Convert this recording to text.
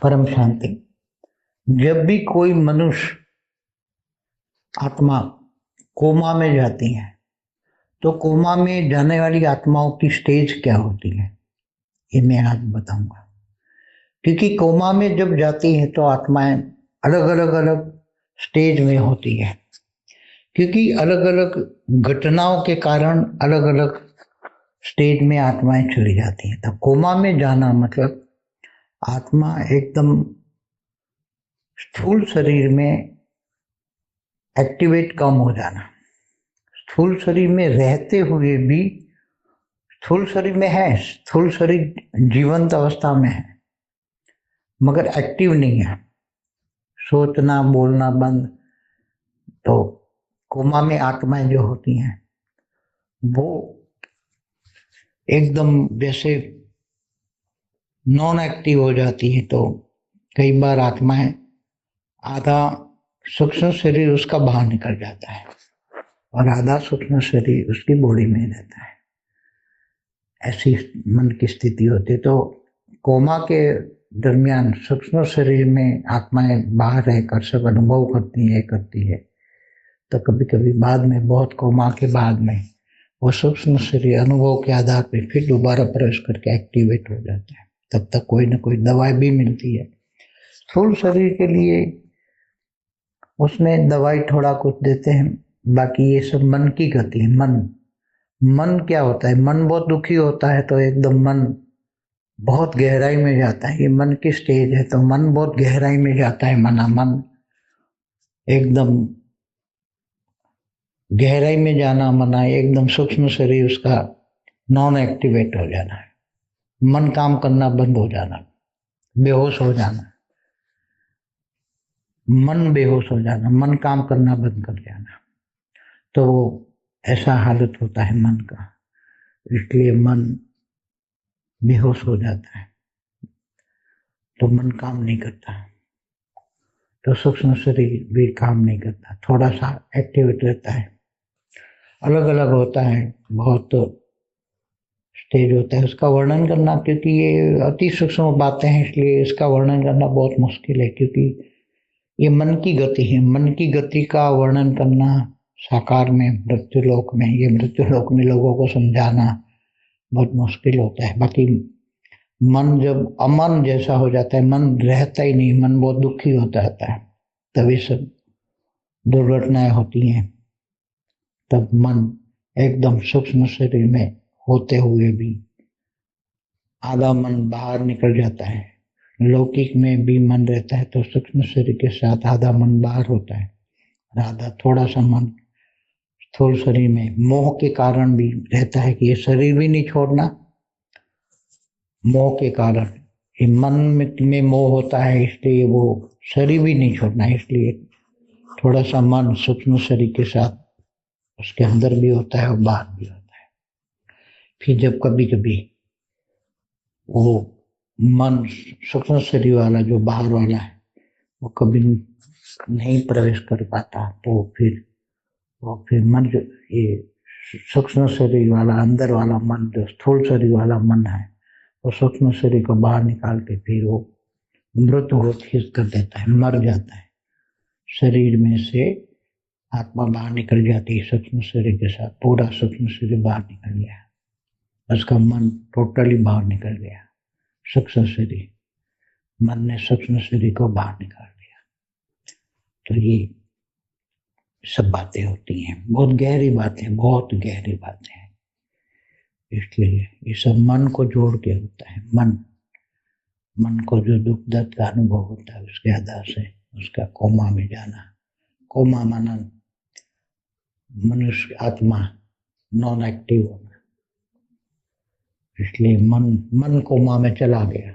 परम शांति। जब भी कोई मनुष्य आत्मा कोमा में जाती है तो कोमा में जाने वाली आत्माओं की स्टेज क्या होती है, ये मैं आज बताऊंगा। क्योंकि कोमा में जब जाती है तो आत्माएं अलग स्टेज में होती है, क्योंकि अलग अलग घटनाओं के कारण अलग अलग स्टेज में आत्माएं चली जाती हैं। तब कोमा में जाना मतलब आत्मा एकदम स्थूल शरीर में एक्टिवेट कम हो जाना। स्थूल शरीर में रहते हुए भी, स्थूल शरीर में है, स्थूल शरीर जीवंत अवस्था में है मगर एक्टिव नहीं है, सोचना बोलना बंद। तो कोमा में आत्माएं जो होती हैं वो एकदम जैसे नॉन एक्टिव हो जाती है। तो कई बार आत्माएं आधा सूक्ष्म शरीर उसका बाहर निकल जाता है और आधा सूक्ष्म शरीर उसकी बॉडी में रहता है। ऐसी मन की स्थिति होती है। तो कोमा के दरमियान सूक्ष्म शरीर में आत्माएं बाहर रहकर सब अनुभव करती है। तो कभी कभी बाद में, बहुत कोमा के बाद में, वो सूक्ष्म शरीर अनुभव के आधार पर फिर दोबारा प्रवेश करके एक्टिवेट हो जाता है। तब तक कोई ना कोई दवाई भी मिलती है। स्थूल शरीर के लिए उसमें दवाई थोड़ा कुछ देते हैं, बाकी ये सब मन की गति है। मन क्या होता है, मन बहुत दुखी होता है तो एकदम मन बहुत गहराई में जाता है। ये मन की स्टेज है तो मन बहुत गहराई में जाता है। मन एकदम गहराई में जाना, मना एकदम सूक्ष्म शरीर उसका नॉन एक्टिवेट हो जाना है, मन काम करना बंद हो जाना, बेहोश हो जाना, मन बेहोश हो जाना, मन काम करना बंद कर जाना। तो ऐसा हालत होता है मन का, इसलिए मन बेहोश हो जाता है तो मन काम नहीं करता। तो सूक्ष्म शरीर भी काम नहीं करता, थोड़ा सा एक्टिवेट रहता है। अलग अलग होता है, बहुत स्टेज होता है। उसका वर्णन करना, क्योंकि ये अति सूक्ष्म बातें हैं, इसलिए इसका वर्णन करना बहुत मुश्किल है। क्योंकि ये मन की गति है, मन की गति का वर्णन करना साकार में, मृत्युलोक में, ये मृत्युलोक में लोगों को समझाना बहुत मुश्किल होता है। बाकी मन जब अमन जैसा हो जाता है, मन रहता ही नहीं, मन बहुत दुखी होता रहता है, तभी सब दुर्घटनाएं होती हैं। तब मन एकदम सूक्ष्म शरीर में होते हुए भी आधा मन बाहर निकल जाता है। लौकिक में भी मन रहता है तो सूक्ष्म शरीर के साथ आधा मन बाहर होता है और आधा थोड़ा सा मन स्थूल शरीर में मोह के कारण भी रहता है कि ये शरीर भी नहीं छोड़ना। मोह के कारण, ये मन में मोह होता है, इसलिए वो शरीर भी नहीं छोड़ना, इसलिए थोड़ा सा मन सूक्ष्म शरीर के साथ उसके अंदर भी होता है और बाहर भी होता है। फिर जब कभी कभी वो मन सूक्ष्म शरीर वाला जो बाहर वाला है वो कभी नहीं प्रवेश कर पाता, तो फिर मन जो ये सूक्ष्म शरीर वाला अंदर वाला मन, जो स्थूल शरीर वाला मन है, वो सूक्ष्म शरीर को बाहर निकाल के फिर वो मृत घोषित कर देता है, मर जाता है। शरीर में से आत्मा बाहर निकल जाती है सूक्ष्म शरीर के साथ, पूरा सूक्ष्म शरीर बाहर निकल गया, उसका मन टोटली बाहर निकल गया। सूक्ष्म शरीर, मन ने सूक्ष्म शरीर को बाहर निकाल दिया। तो ये सब बातें होती हैं, बहुत गहरी बातें, बहुत गहरी बातें हैं। इसलिए ये सब मन को जोड़ के होता है। मन को जो दुख दर्द का अनुभव होता है उसके आधार से उसका कोमा में जाना। कोमा माना मनुष्य आत्मा नॉन एक्टिव होना, इसलिए मन कोमा में चला गया।